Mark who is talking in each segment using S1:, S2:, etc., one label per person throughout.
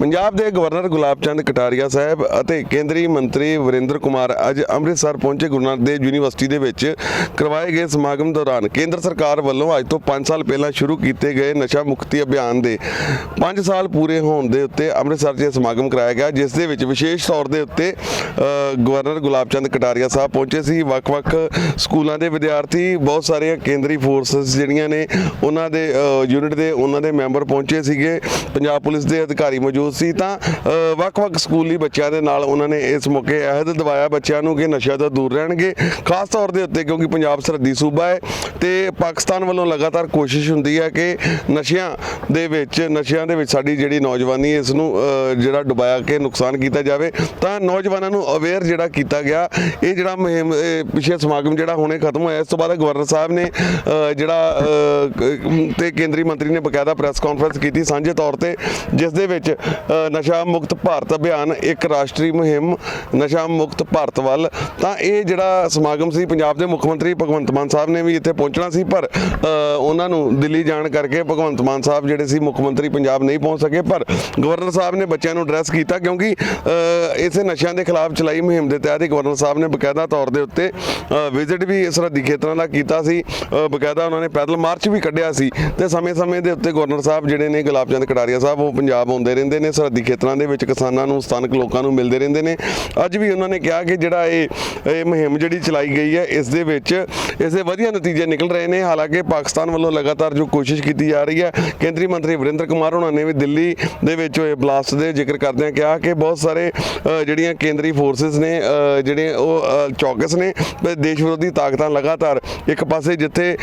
S1: पंजाब के गवर्नर गुलाब चंद कटारिया साहब ਅਤੇ ਕੇਂਦਰੀ ਮੰਤਰੀ ਵਰਿੰਦਰ ਕੁਮਾਰ ਅੱਜ ਅੰਮ੍ਰਿਤਸਰ ਪਹੁੰਚੇ। ਗੁਰੂ ਨਾਨਕ ਦੇਵ ਯੂਨੀਵਰਸਿਟੀ ਦੇ ਵਿੱਚ ਕਰਵਾਏ ਗਏ ਸਮਾਗਮ ਦੌਰਾਨ ਕੇਂਦਰ ਸਰਕਾਰ ਵੱਲੋਂ ਅੱਜ ਤੋਂ 5 ਸਾਲ ਪਹਿਲਾਂ ਸ਼ੁਰੂ ਕੀਤੇ ਗਏ ਨਸ਼ਾ ਮੁਕਤੀ ਅਭਿਆਨ ਦੇ 5 ਸਾਲ ਪੂਰੇ ਹੋਣ ਦੇ ਉੱਤੇ ਅੰਮ੍ਰਿਤਸਰ 'ਚ ਸਮਾਗਮ ਕਰਾਇਆ ਗਿਆ, ਜਿਸ ਦੇ ਵਿੱਚ ਵਿਸ਼ੇਸ਼ ਤੌਰ ਦੇ ਉੱਤੇ ਗਵਰਨਰ ਗੁਲਾਬ ਚੰਦ ਕਟਾਰੀਆ ਸਾਹਿਬ ਪਹੁੰਚੇ ਸੀ। ਵੱਖ-ਵੱਖ ਸਕੂਲਾਂ ਦੇ ਵਿਦਿਆਰਥੀ, ਬਹੁਤ ਸਾਰੀਆਂ ਕੇਂਦਰੀ ਫੋਰਸਸ ਜਿਹੜੀਆਂ ਨੇ ਉਹਨਾਂ ਦੇ ਯੂਨਿਟ ਦੇ ਉਹਨਾਂ ਦੇ ਮੈਂਬਰ ਪਹੁੰਚੇ ਸੀਗੇ, ਪੰਜਾਬ ਪੁਲਿਸ ਦੇ ਅਧਿਕਾਰੀ ਮੌਜੂਦ ਸੀ। ਤਾਂ ਵੱਖ-ਵੱਖ ਸਕੂਲੀ ਬੱਚਿਆਂ ਦੇ ਨਾਲ ਉਹਨਾਂ ਨੇ ਇਸ ਮੌਕੇ ਅਹਿਦ ਦਿਵਾਇਆ ਬੱਚਿਆਂ ਨੂੰ ਕਿ ਨਸ਼ਾ ਤੋਂ ਦੂਰ ਰਹਿਣਗੇ, ਖਾਸ ਤੌਰ ਦੇ ਉੱਤੇ ਕਿਉਂਕਿ ਪੰਜਾਬ ਸਰਹੱਦੀ ਸੂਬਾ ਹੈ ਤੇ ਪਾਕਿਸਤਾਨ ਵੱਲੋਂ ਲਗਾਤਾਰ ਕੋਸ਼ਿਸ਼ ਹੁੰਦੀ ਹੈ ਕਿ ਨਸ਼ਿਆਂ ਦੇ ਵਿੱਚ ਸਾਡੀ ਜਿਹੜੀ ਨੌਜਵਾਨੀ ਇਸ ਨੂੰ ਜਿਹੜਾ ਡੁਬਾਇਆ ਕੇ ਨੁਕਸਾਨ ਕੀਤਾ ਜਾਵੇ। ਤਾਂ ਨੌਜਵਾਨਾਂ ਨੂੰ ਅਵੇਅਰ ਜਿਹੜਾ ਕੀਤਾ ਗਿਆ, ਇਹ ਜਿਹੜਾ ਮੁਹਿੰਮ ਪਿਛੇ ਸਮਾਗਮ ਜਿਹੜਾ ਹੁਣੇ ਖਤਮ ਹੋਇਆ, ਇਸ ਤੋਂ ਬਾਅਦ ਗਵਰਨਰ ਸਾਹਿਬ ਨੇ ਜਿਹੜਾ ਤੇ ਕੇਂਦਰੀ ਮੰਤਰੀ ਨੇ ਬਕਾਇਦਾ ਪ੍ਰੈਸ ਕਾਨਫਰੰਸ ਕੀਤੀ ਸਾਂਝੇ ਤੌਰ ਤੇ, ਜਿਸ ਦੇ ਵਿੱਚ ਨਸ਼ਾ ਮੁਕਤ ਭਾਰਤ ਅਭਿਆਨ ਇੱਕ ਰਾਸ਼ਟਰੀ ਮੁਹਿੰਮ ਨਸ਼ਾ ਮੁਕਤ ਭਾਰਤ ਵੱਲ। ਤਾਂ ਇਹ ਜਿਹੜਾ ਸਮਾਗਮ ਸੀ, ਪੰਜਾਬ ਦੇ ਮੁੱਖ ਮੰਤਰੀ ਭਗਵੰਤ ਮਾਨ ਸਾਹਿਬ ਨੇ ਵੀ ਇੱਥੇ ਪਹੁੰਚਣਾ ਸੀ, ਪਰ ਉਹਨਾਂ ਨੂੰ ਦਿੱਲੀ ਜਾਣ ਕਰਕੇ ਭਗਵੰਤ ਮਾਨ ਸਾਹਿਬ ਜਿਹੜੇ ਸੀ ਮੁੱਖ ਮੰਤਰੀ ਪੰਜਾਬ ਨਹੀਂ ਪਹੁੰਚ ਸਕੇ। ਪਰ ਗਵਰਨਰ ਸਾਹਿਬ ਨੇ ਬੱਚਿਆਂ ਨੂੰ ਐਡਰੈਸ ਕੀਤਾ, ਕਿਉਂਕਿ ਇਸੇ ਨਸ਼ਿਆਂ ਦੇ ਖਿਲਾਫ ਚਲਾਈ ਮੁਹਿੰਮ ਦੇ ਤਹਿਤ ਗਵਰਨਰ ਸਾਹਿਬ ਨੇ ਬਕਾਇਦਾ ਤੌਰ ਦੇ ਉੱਤੇ ਵਿਜ਼ਿਟ ਵੀ ਸਰਹੱਦੀ ਖੇਤਰਾਂ ਦਾ ਕੀਤਾ ਸੀ, ਬਕਾਇਦਾ ਉਹਨਾਂ ਨੇ ਪੈਦਲ ਮਾਰਚ ਵੀ ਕੱਢਿਆ ਸੀ। ਤੇ ਸਮੇਂ-ਸਮੇਂ ਦੇ ਉੱਤੇ ਗਵਰਨਰ ਸਾਹਿਬ ਜਿਹੜੇ ਨੇ ਗੁਲਾਬ ਚੰਦ ਕਟਾਰੀਆ ਸਾਹਿਬ ਉਹ ਪੰਜਾਬ ਆਉਂਦੇ ਰਹਿੰਦੇ ਨੇ, ਸਰਹੱਦੀ ਖੇਤਰਾਂ ਦੇ ਵਿੱਚ ਕਿਸਾਨਾਂ ਨੂੰ, ਸਥਾਨਕ ਲੋਕਾਂ ਨੂੰ ਮਿਲਦੇ ਰਹਿੰਦੇ ਨੇ। ਅੱਜ ਵੀ ਉਹਨਾਂ ਨੇ ਕਿਹਾ ਕਿ ਜਿਹੜਾ ਇਹ ਮੁਹਿੰਮ ਜਿਹੜੀ ਚਲਾਈ ਗਈ ਹੈ, ਇਸ ਦੇ ਵਿੱਚ ਇਸਦੇ ਵਧੀਆ ਨਤੀਜੇ ਨਿਕਲ ਰਹੇ ਨੇ। ਹਾਲਾਂਕਿ ਪਾਕਿਸਤਾਨ ਵੱਲੋਂ ਲਗਾਤਾਰ ਜੋ ਕੋਸ਼ਿਸ਼ ਕੀਤੀ ਜਾ ਰਹੀ ਹੈ, ਕੇਂਦਰੀ ਮੰਤਰੀ ਵਰਿੰਦਰ ਕੁਮਾਰ ਉਹਨਾਂ ਨੇ ਵੀ ਦਿੱਲੀ ਦੇ ਵਿੱਚ ਹੋਏ ਬਲਾਸਟ ਦੇ ਜ਼ਿਕਰ ਕਰਦਿਆਂ ਕਿਹਾ ਕਿ ਬਹੁਤ ਸਾਰੇ ਜਿਹੜੀਆਂ ਕੇਂਦਰੀ ਫੋਰਸਿਸ ਨੇ ਜਿਹੜੇ ਉਹ ਚੌਕਸ ਨੇ। ਦੇਸ਼ ਵਿਰੋਧੀ ਤਾਕਤਾਂ ਲਗਾਤਾਰ ਇੱਕ ਪਾਸੇ ਜਿੱਥੇ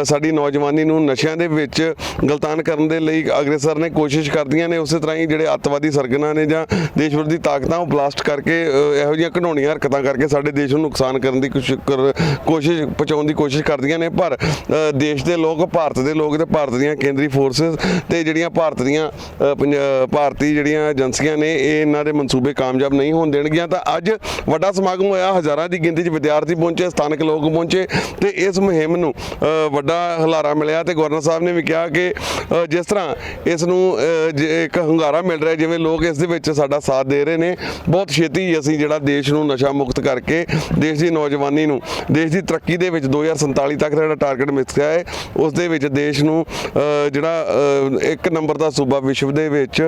S1: ਸਾਡੀ ਨੌਜਵਾਨੀ ਨੂੰ ਨਸ਼ਿਆਂ ਦੇ ਵਿੱਚ ਗਲਤਾਨ ਕਰਨ ਦੇ ਲਈ ਅਗਰੇਸਰ ਨੇ ਕੋਸ਼ਿਸ਼ ਕਰਦੀਆਂ ਨੇ, ਉਸੇ ਤਰ੍ਹਾਂ ਹੀ ਜਿਹੜੇ ਅੱਤਵਾਦੀ ਸਰਗਨਾ ਨੇ ਜਾਂ ਦੇਸ਼ ਵਿਰੋਧੀ ਤਾਕਤਾਂ ਉਹ ਬਲਾਸਟ ਕਰਕੇ ਇਹੋ ਜਿਹੀਆਂ ਘਿਨੌਣੀਆਂ ਹਰਕਤਾਂ ਕਰਕੇ ਸਾਡੇ ਦੇਸ਼ ਨੂੰ ਨੁਕਸਾਨ ਕਰਨ ਦੀ ਕੋਸ਼ਿਸ਼ ਪਹੁੰਚਾਉਣ ਦੀ ਕੋਸ਼ਿਸ਼ ਕਰਦੀਆਂ ਨੇ। ਪਰ ਦੇਸ਼ ਦੇ ਲੋਕ, ਭਾਰਤ ਦੇ ਲੋਕ ਤੇ ਭਾਰਤ ਦੀਆਂ ਕੇਂਦਰੀ ਫੋਰਸਿਸ ਤੇ ਜਿਹੜੀਆਂ ਭਾਰਤ ਦੀਆਂ ਭਾਰਤੀ ਜਿਹੜੀਆਂ ਏਜੰਸੀਆਂ ਨੇ, ਇਹ ਇਹਨਾਂ ਦੇ ਮਨਸੂਬੇ ਕਾਮਯਾਬ ਨਹੀਂ ਹੋਣ ਦੇਣਗੀਆਂ। ਤਾਂ ਅੱਜ ਵੱਡਾ ਸਮਾਗਮ ਹੋਇਆ, ਹਜ਼ਾਰਾਂ ਦੀ ਗਿਣਤੀ 'ਚ ਵਿਦਿਆਰਥੀ ਪਹੁੰਚੇ, ਸਥਾਨਕ ਲੋਕ ਪਹੁੰਚੇ ਤੇ ਇਸ ਮੁਹਿੰਮ ਨੂੰ ਵੱਡਾ ਹੁਲਾਰਾ ਮਿਲਿਆ। ਤੇ ਗਵਰਨਰ ਸਾਹਿਬ ਨੇ ਵੀ ਕਿਹਾ ਕਿ ਜਿਸ ਤਰ੍ਹਾਂ ਇਸ ਨੂੰ ਇੱਕ ਹੁੰਗਾਰਾ ਮਿਲ ਰਿਹਾ, ਜਿਵੇਂ ਲੋਕ ਇਸ ਦੇ ਵਿੱਚ ਸਾਡਾ ਸਾਥ ਦੇ ਰਹੇ ਨੇ, ਬਹੁਤ ਛੇਤੀ ਅਸੀਂ ਜਿਹੜਾ ਦੇਸ਼ ਨੂੰ ਨਸ਼ਾ ਮੁਕਤ ਕਰਕੇ ਦੇਸ਼ ਦੀ ਨੌਜਵਾਨੀ ਨੂੰ ਦੇਸ਼ ਦੀ ਤਰੱਕੀ ਦੇ ਵਿੱਚ 2047 ਤੱਕ ਦਾ ਜਿਹੜਾ ਟਾਰਗੇਟ ਮਿਥਿਆ ਹੈ, ਉਸ ਦੇ ਵਿੱਚ ਦੇਸ਼ ਨੂੰ ਜਿਹੜਾ 1 ਨੰਬਰ ਦਾ ਸੂਬਾ ਵਿਸ਼ਵ ਦੇ ਵਿੱਚ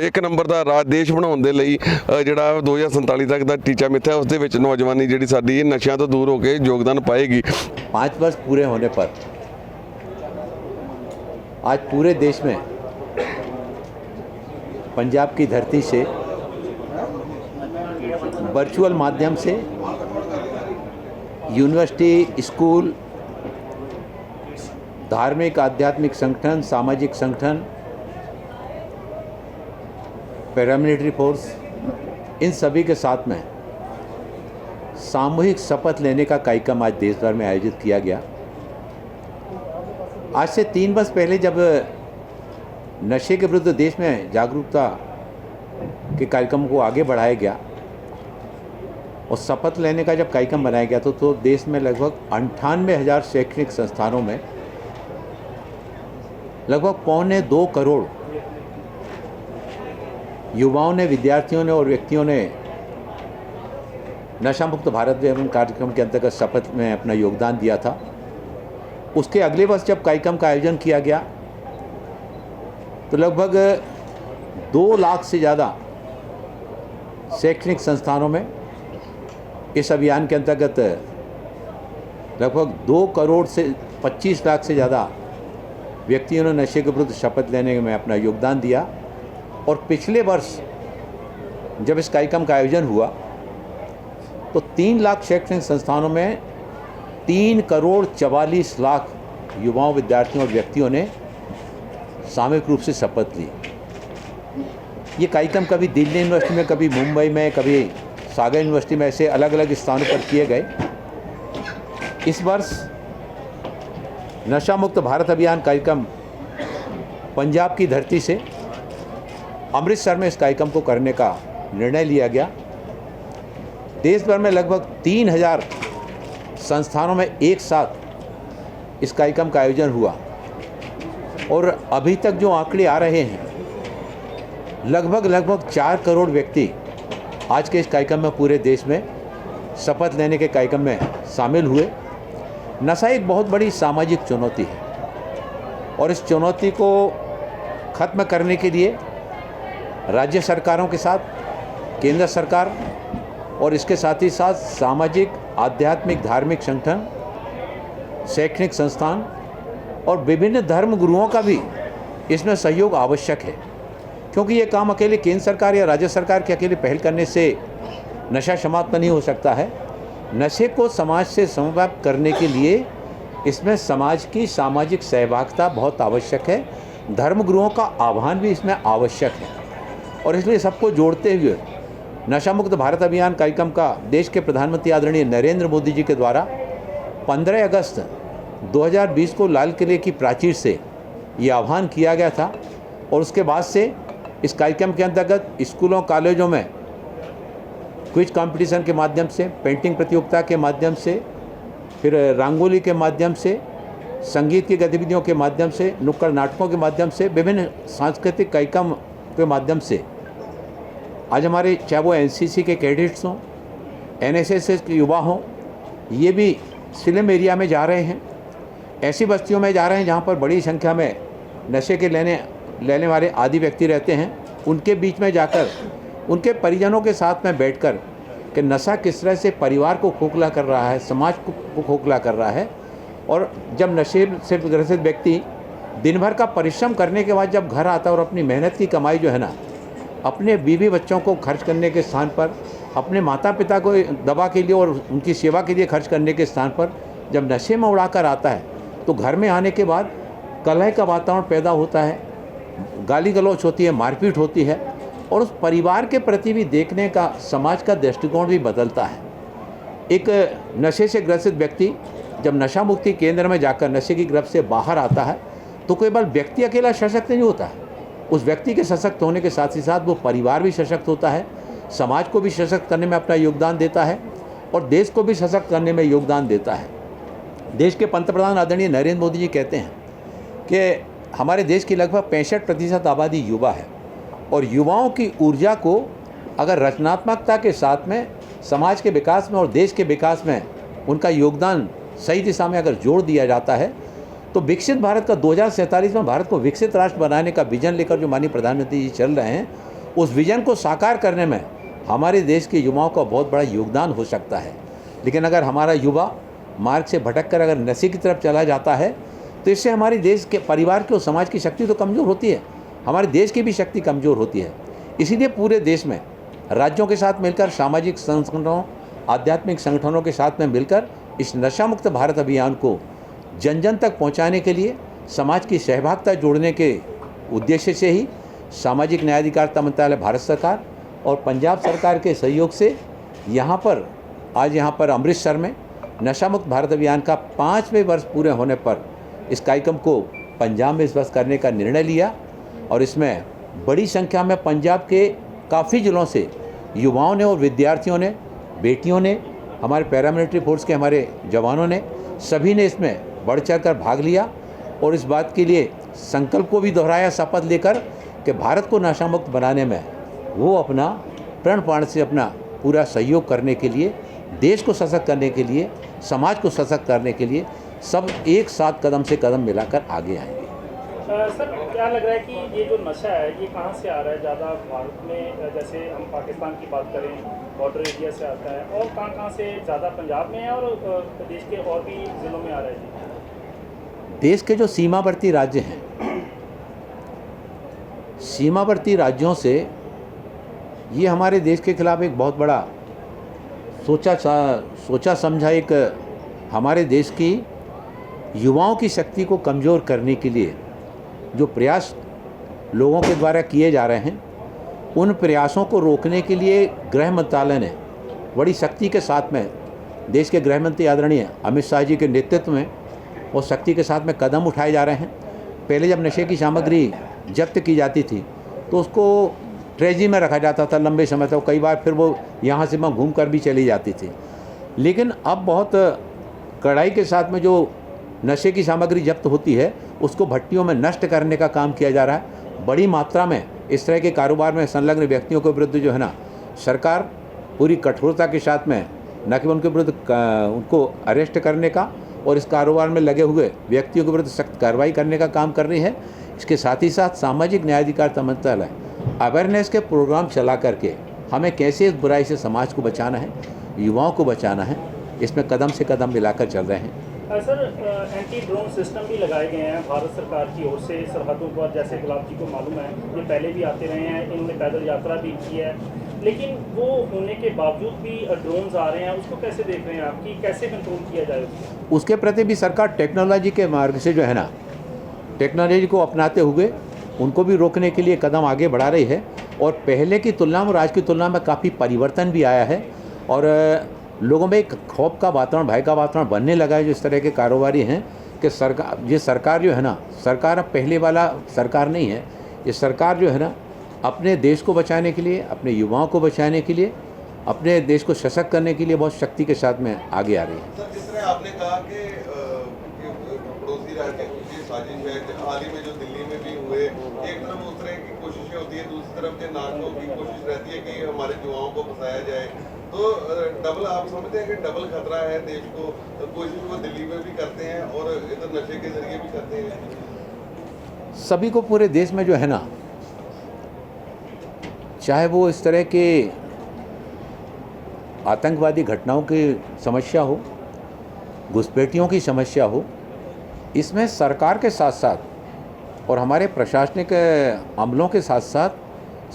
S1: 1 ਨੰਬਰ ਦਾ ਰਾਜ ਦੇਸ਼ ਬਣਾਉਣ ਦੇ ਲਈ ਜਿਹੜਾ 2047 ਤੱਕ ਦਾ ਟੀਚਾ ਮਿਥਿਆ, ਉਸ ਦੇ ਵਿੱਚ ਨੌਜਵਾਨੀ ਜਿਹੜੀ ਸਾਡੀ ਨਸ਼ਿਆਂ ਤੋਂ ਦੂਰ ਹੋ ਕੇ ਯੋगदान पाएगी।
S2: 5 वर्ष पूरे होने पर आज पूरे देश में पंजाब की धरती से वर्चुअल माध्यम से यूनिवर्सिटी, स्कूल, धार्मिक आध्यात्मिक संगठन, सामाजिक संगठन, पैरामिलिट्री फोर्स, इन सभी के साथ में सामूहिक शपथ लेने का कार्यक्रम आज देश भर में आयोजित किया गया। आज से 3 वर्ष पहले जब नशे के विरुद्ध देश में जागरूकता के कार्यक्रम को आगे बढ़ाया गया और शपथ लेने का जब कार्यक्रम बनाया गया तो देश में लगभग 98,000 शैक्षणिक संस्थानों में लगभग 1.25 करोड़ युवाओं ने, विद्यार्थियों ने और व्यक्तियों ने नशा मुक्त भारत अभियान कार्यक्रम के अंतर्गत शपथ में अपना योगदान दिया था। उसके अगले वर्ष जब कार्यक्रम का आयोजन किया गया तो लगभग 2 लाख से ज़्यादा शैक्षणिक संस्थानों में इस अभियान के अंतर्गत लगभग 2 करोड़ से 25 लाख से ज़्यादा व्यक्तियों ने नशे के विरुद्ध शपथ लेने में अपना योगदान दिया। और पिछले वर्ष जब इस कार्यक्रम का आयोजन हुआ तो 3 लाख शैक्षणिक संस्थानों में 3 करोड़ 44 लाख युवाओं, विद्यार्थियों और व्यक्तियों ने सामूहिक रूप से शपथ ली। ये कार्यक्रम कभी दिल्ली यूनिवर्सिटी में, कभी मुंबई में, कभी सागर यूनिवर्सिटी में, ऐसे अलग अलग स्थानों पर किए गए। इस वर्ष नशा मुक्त भारत अभियान कार्यक्रम पंजाब की धरती से अमृतसर में इस कार्यक्रम को करने का निर्णय लिया गया। देश भर में लगभग 3,000 संस्थानों में एक साथ इस कार्यक्रम का आयोजन हुआ और अभी तक जो आंकड़े आ रहे हैं लगभग 4 करोड़ व्यक्ति आज के इस कार्यक्रम में पूरे देश में शपथ लेने के कार्यक्रम में शामिल हुए। नशा एक बहुत बड़ी सामाजिक चुनौती है और इस चुनौती को ख़त्म करने के लिए राज्य सरकारों के साथ केंद्र सरकार और इसके साथ ही साथ सामाजिक, आध्यात्मिक, धार्मिक संगठन, शैक्षणिक संस्थान और विभिन्न धर्म गुरुओं का भी इसमें सहयोग आवश्यक है, क्योंकि ये काम अकेले केंद्र सरकार या राज्य सरकार के अकेले पहल करने से नशा समाप्त नहीं हो सकता है। नशे को समाज से समाप्त करने के लिए इसमें समाज की सामाजिक सहभागिता बहुत आवश्यक है। धर्म गुरुओं का आह्वान भी इसमें आवश्यक है और इसलिए सबको जोड़ते हुए नशा मुक्त भारत अभियान कार्यक्रम का देश के प्रधानमंत्री आदरणीय नरेंद्र मोदी जी के द्वारा 15 अगस्त 2020 को लाल किले की प्राचीर से ये आह्वान किया गया था और उसके बाद से इस कार्यक्रम के अंतर्गत स्कूलों, कॉलेजों में क्विज कंपटीशन के माध्यम से, पेंटिंग प्रतियोगिता के माध्यम से, फिर रंगोली के माध्यम से, संगीत की गतिविधियों के माध्यम से, नुक्कड़ नाटकों के माध्यम से, विभिन्न सांस्कृतिक कार्यक्रम के माध्यम से आज हमारे चाहे वो एनसीसी के कैडेट्स हों, एनएसएस के युवा हों, ये भी स्लम एरिया में जा रहे हैं, ऐसी बस्तियों में जा रहे हैं जहाँ पर बड़ी संख्या में नशे के लेने वाले आदि व्यक्ति रहते हैं। उनके बीच में जाकर उनके परिजनों के साथ में बैठकर कि नशा किस तरह से परिवार को खोखला कर रहा है, समाज को खोखला कर रहा है। और जब नशे से ग्रसित व्यक्ति दिन भर का परिश्रम करने के बाद जब घर आता है और अपनी मेहनत की कमाई जो है ना, अपने बीवी बच्चों को खर्च करने के स्थान पर, अपने माता पिता को दवा के लिए और उनकी सेवा के लिए खर्च करने के स्थान पर जब नशे में उड़ा कर आता है तो घर में आने के बाद कलह का वातावरण पैदा होता है, गाली गलौच होती है, मारपीट होती है और उस परिवार के प्रति भी देखने का समाज का दृष्टिकोण भी बदलता है। एक नशे से ग्रसित व्यक्ति जब नशा मुक्ति केंद्र में जाकर नशे की गिरफ्त से बाहर आता है तो केवल व्यक्ति अकेला सशक्त नहीं होता है, उस व्यक्ति के सशक्त होने के साथ ही साथ वो परिवार भी सशक्त होता है, समाज को भी सशक्त करने में अपना योगदान देता है और देश को भी सशक्त करने में योगदान देता है। देश के पंतप्रधान आदरणीय नरेंद्र मोदी जी कहते हैं कि हमारे देश की लगभग 65% आबादी युवा है और युवाओं की ऊर्जा को अगर रचनात्मकता के साथ में समाज के विकास में और देश के विकास में उनका योगदान सही दिशा में अगर जोड़ दिया जाता है तो विकसित भारत का 2047 में भारत को विकसित राष्ट्र बनाने का विजन लेकर जो माननीय प्रधानमंत्री जी चल रहे हैं, उस विजन को साकार करने में हमारे देश के युवाओं का बहुत बड़ा योगदान हो सकता है। लेकिन अगर हमारा युवा मार्ग से भटक कर अगर नशे की तरफ चला जाता है तो इससे हमारे देश के परिवार की और समाज की शक्ति तो कमज़ोर होती है, हमारे देश की भी शक्ति कमज़ोर होती है। इसीलिए पूरे देश में राज्यों के साथ मिलकर, सामाजिक संगठनों, आध्यात्मिक संगठनों के साथ में मिलकर इस नशा मुक्त भारत अभियान को जन जन तक पहुंचाने के लिए समाज की सहभागिता जोड़ने के उद्देश्य से ही सामाजिक न्याय अधिकारिता मंत्रालय भारत सरकार और पंजाब सरकार के सहयोग से आज यहाँ पर अमृतसर में नशा मुक्त भारत अभियान का 5वें वर्ष पूरे होने पर इस कार्यक्रम को पंजाब में इस वर्ष करने का निर्णय लिया और इसमें बड़ी संख्या में पंजाब के काफ़ी जिलों से युवाओं ने और विद्यार्थियों ने, बेटियों ने, हमारे पैरामिलिट्री फोर्स के हमारे जवानों ने, सभी ने इसमें बढ़ चढ़ कर भाग लिया और इस बात के लिए संकल्प को भी दोहराया, शपथ लेकर कि भारत को नशा मुक्त बनाने में वो अपना प्रण प्राण से अपना पूरा सहयोग करने के लिए, देश को सशक्त करने के लिए, समाज को सशक्त करने के लिए सब एक साथ कदम से कदम मिलाकर आगे आएंगे।
S3: सर, क्या लग रहा है कि ये जो नशा है ये कहाँ से आ रहा है ज़्यादा? भारत में जैसे हम पाकिस्तान की बात करें, बॉर्डर एरिया से आता है, और कहाँ से ज़्यादा पंजाब में है और देश के और भी ज़िलों में आ रहा है?
S2: देश के जो सीमावर्ती राज्य हैं, सीमावर्ती राज्यों से ये हमारे देश के खिलाफ एक बहुत बड़ा सोचा समझा एक हमारे देश की युवाओं की शक्ति को कमज़ोर करने के लिए जो प्रयास लोगों के द्वारा किए जा रहे हैं, उन प्रयासों को रोकने के लिए गृह मंत्रालय ने बड़ी शक्ति के साथ में, देश के गृह मंत्री आदरणीय अमित शाह जी के नेतृत्व में और शक्ति के साथ में कदम उठाए जा रहे हैं। पहले जब नशे की सामग्री जब्त की जाती थी तो उसको ट्रेजी में रखा जाता था लंबे समय तक, कई बार फिर वो यहाँ से वहाँ घूम कर भी चली जाती थी। लेकिन अब बहुत कड़ाई के साथ में जो नशे की सामग्री जब्त होती है उसको भट्टियों में नष्ट करने का काम किया जा रहा है। बड़ी मात्रा में इस तरह के कारोबार में संलग्न व्यक्तियों के विरुद्ध जो है ना, सरकार पूरी कठोरता के साथ में न केवल उनके विरुद्ध उनको अरेस्ट करने का और इस कारोबार में लगे हुए व्यक्तियों के विरुद्ध सख्त कार्रवाई करने का काम कर रही है। इसके साथ ही साथ सामाजिक न्याय अधिकारिता मंत्रालय अवेयरनेस के प्रोग्राम चला करके हमें कैसे इस बुराई से समाज को बचाना है, युवाओं को बचाना है, इसमें कदम से कदम मिलाकर चल रहे हैं।
S3: सर, एंटी ड्रोन सिस्टम भी लगाए गए हैं भारत सरकार की ओर से सरहदों पर। जैसे गुलाब जी को मालूम है, ये पहले भी आते रहे हैं, इन्होंने पैदल यात्रा भी की है, लेकिन वो होने के बावजूद भी ड्रोन्स आ रहे हैं। उसको कैसे देख रहे हैं आप कि कैसे कंट्रोल किया जाए उसको?
S2: उसके प्रति भी सरकार टेक्नोलॉजी के मार्ग से जो है ना, टेक्नोलॉजी को अपनाते हुए उनको भी रोकने के लिए कदम आगे बढ़ा रही है। और पहले की तुलना में और आज की तुलना में काफ़ी परिवर्तन भी आया है और लोगों में एक खौफ का वातावरण, भय का वातावरण बनने लगा है। जो इस तरह के कारोबारी हैं कि सरकार जो है ना, सरकार अब पहले वाला सरकार नहीं है। ये सरकार जो है ना, अपने देश को बचाने के लिए, अपने युवाओं को बचाने के लिए, अपने देश को सशक्त करने के लिए बहुत शक्ति के साथ में आगे आ रही है।
S1: सर, जिस तरह आपने कहा कि पड़ोसी राज्य की साजिश है, हाल ही में जो दिल्ली में भी हुए, एक तरफ उस तरह की कोशिशें होती है, दूसरी तरफ के नाटकों की कोशिश रहती है कि हमारे युवाओं को फंसाया जाए। तो डबल, आप समझते हैं कि डबल खतरा है देश को? कोशिश वो दिल्ली में भी करते हैं और इधर नशे के जरिए भी करते हैं।
S2: सभी को पूरे देश में जो है ना, चाहे वो इस तरह के आतंकवादी घटनाओं की समस्या हो, घुसपैठियों की समस्या हो, इसमें सरकार के साथ साथ और हमारे प्रशासनिक अमलों के साथ साथ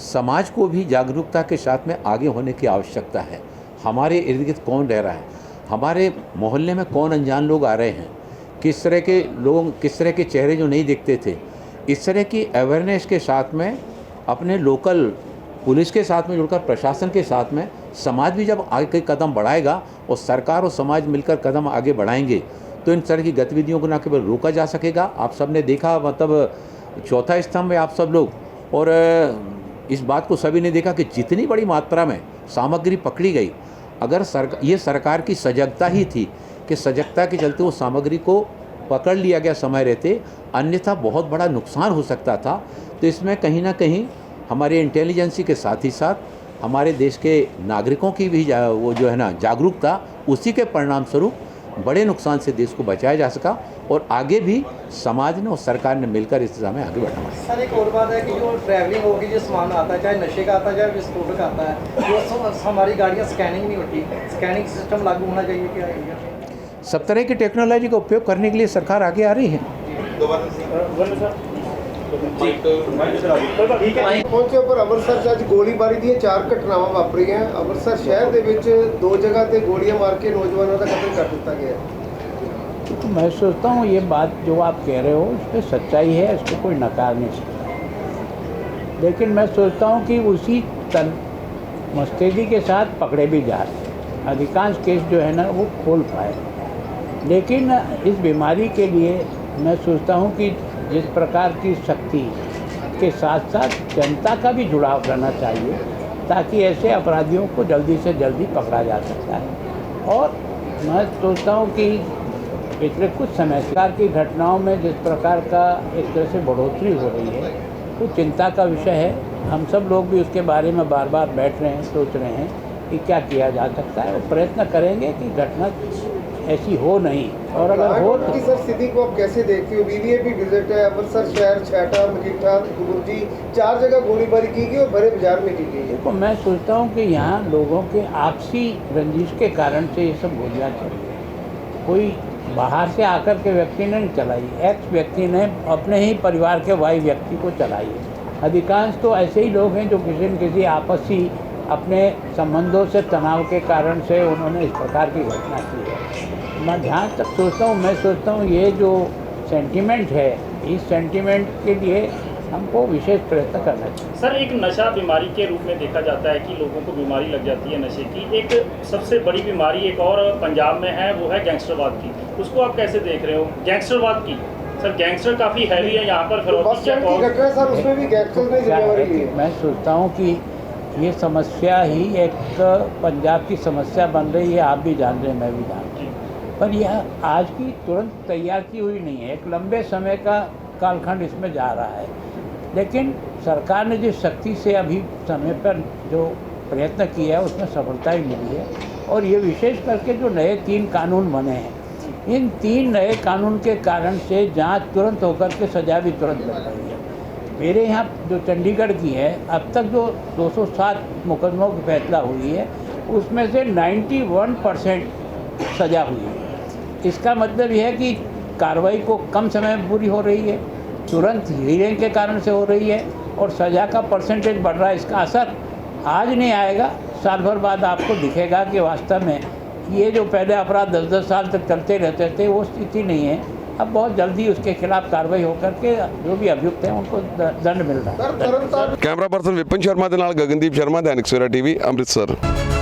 S2: समाज को भी जागरूकता के साथ में आगे होने की आवश्यकता है। हमारे इर्द गिर्द कौन रह रहा है, हमारे मोहल्ले में कौन अनजान लोग आ रहे हैं, किस तरह के लोग, किस तरह के चेहरे जो नहीं दिखते थे, इस तरह की अवेयरनेस के साथ में अपने लोकल पुलिस के साथ में जुड़कर प्रशासन के साथ में समाज भी जब आगे कदम बढ़ाएगा और सरकार और समाज मिलकर कदम आगे बढ़ाएंगे तो इन तरह की गतिविधियों को न केवल रोका जा सकेगा। आप सब ने देखा, मतलब चौथा स्तंभ में आप सब लोग, और इस बात को सभी ने देखा कि जितनी बड़ी मात्रा में सामग्री पकड़ी गई, अगर ये सरकार की सजगता ही थी कि सजगता के चलते वो सामग्री को पकड़ लिया गया समय रहते, अन्यथा बहुत बड़ा नुकसान हो सकता था। तो इसमें कहीं ना कहीं हमारे इंटेलिजेंसी के साथ ही साथ हमारे देश के नागरिकों की भी वो जो है ना जागरूकता, उसी के परिणाम स्वरूप बड़े नुकसान से देश को बचाया जा सका और आगे भी समाज ने और सरकार ने मिलकर इस दिशा में आगे बढ़ना है।
S4: सर, एक और बात है कि जो ट्रैवलिंग होगी, जो सामान आता है, चाहे नशे का आता है चाहे विस्फोटक आता है, वो हमारी गाड़ियाँ स्कैनिंग नहीं होती, स्कैनिंग सिस्टम लागू होना चाहिए क्या इंडिया में?
S2: सब तरह की टेक्नोलॉजी का उपयोग करने के लिए सरकार आगे आ रही है।
S5: ਪਹੁੰਚੇ ਪਰ ਅੰਮ੍ਰਿਤਸਰ 'ਚ ਅੱਜ ਗੋਲੀਬਾਰੀ ਦੀਆਂ 4 ਘਟਨਾਵਾਂ ਵਾਪਰੀਆਂ। ਅੰਮ੍ਰਿਤਸਰ ਸ਼ਹਿਰ ਦੇ ਵਿੱਚ 2 ਜਗ੍ਹਾ ਤੇ ਗੋਲੀਆਂ ਮਾਰ ਕੇ ਨੌਜਵਾਨਾਂ ਦਾ ਕਤਲ ਕਰ ਦਿੱਤਾ ਗਿਆ।
S6: तो मैं सोचता हूँ ये बात जो आप कह रहे हो इस पर सच्चाई है, इसको कोई नकार नहीं सकता, लेकिन मैं सोचता हूँ कि उसी मुस्तैदी के साथ पकड़े भी जा रहे हैं। अधिकांश केस जो है ना वो खोल पाए, लेकिन इस बीमारी के लिए मैं सोचता हूँ कि जिस प्रकार की शक्ति के साथ साथ जनता का भी जुड़ाव रहना चाहिए ताकि ऐसे अपराधियों को जल्दी से जल्दी पकड़ा जा सकता है। और मैं सोचता हूँ कि पिछले कुछ समय सरकार की घटनाओं में जिस प्रकार का एक तरह से बढ़ोतरी हो रही है वो चिंता का विषय है। हम सब लोग भी उसके बारे में बार बार बैठ रहे हैं, सोच रहे हैं कि क्या किया जा सकता है और प्रयत्न करेंगे कि घटना ऐसी हो नहीं, और अगर हो तो
S5: सर स्थिति को आप कैसे देखते हो? वीवीआईपी विजिट है, अमृतसर शहर, छेटा, मजीठा, गुरुजी, 4 जगह गोलीबारी की गई और बड़े बाजार में की गई है।
S6: देखो, मैं सोचता हूँ कि यहाँ लोगों के आपसी रंजिश के कारण से ये सब गोलियाँ चली हैं। कोई बाहर से आकर के व्यक्ति ने नहीं चलाई, एक्स व्यक्ति ने अपने ही परिवार के वाई व्यक्ति को चलाई है। अधिकांश तो ऐसे ही लोग हैं जो किसी न किसी आपसी अपने संबंधों से तनाव के कारण से उन्होंने इस प्रकार की घटना की है। मैं जहाँ तक सोचता हूँ, मैं सोचता हूँ ये जो सेंटिमेंट है, इस सेंटिमेंट के लिए हमको विशेष प्रयत्न करना चाहिए।
S3: सर, एक नशा बीमारी के रूप में देखा जाता है कि लोगों को बीमारी लग जाती है नशे की। एक सबसे बड़ी बीमारी एक और पंजाब में है, वो है गैंगस्टरवाद की। उसको आप कैसे देख रहे हो? गैंगस्टरवाद की सर, गैंगस्टर काफ़ी हैवी है यहाँ पर।
S6: मैं सोचता हूँ कि ये समस्या ही एक पंजाब की समस्या बन रही है। आप भी जान रहे हैं, मैं भी जान रहा हूँ, पर यह आज की तुरंत तैयार की हुई नहीं है। एक लंबे समय का कालखंड इसमें जा रहा है। लेकिन सरकार ने जिस सख्ती से अभी समय पर जो प्रयत्न किया है उसमें सफलता ही मिली है। और ये विशेष करके जो नए 3 कानून बने हैं, इन 3 नए कानून के कारण से जांच तुरंत होकर के सजा भी तुरंत मिल रही है। मेरे यहाँ जो चंडीगढ़ की है, अब तक जो 207 मुकदमों की फैसला हुई है उसमें से 91% सजा हुई है। इसका मतलब यह है कि कार्रवाई को कम समय में पूरी हो रही है, तुरंत हियरिंग के कारण से हो रही है और सज़ा का परसेंटेज बढ़ रहा है। इसका असर आज नहीं आएगा, साल भर बाद आपको दिखेगा कि वास्तव में ये जो पहले अपराध 10-10 साल तक चलते रहते थे वो स्थिति नहीं है। अब बहुत जल्दी उसके खिलाफ कार्रवाई होकर के जो भी अभियुक्त हैं उनको दंड मिल रहा है।
S1: कैमरा पर्सन विपिन शर्मा के नाल गगनदीप शर्मा, दैनिक सवेरा टीवी, अमृतसर।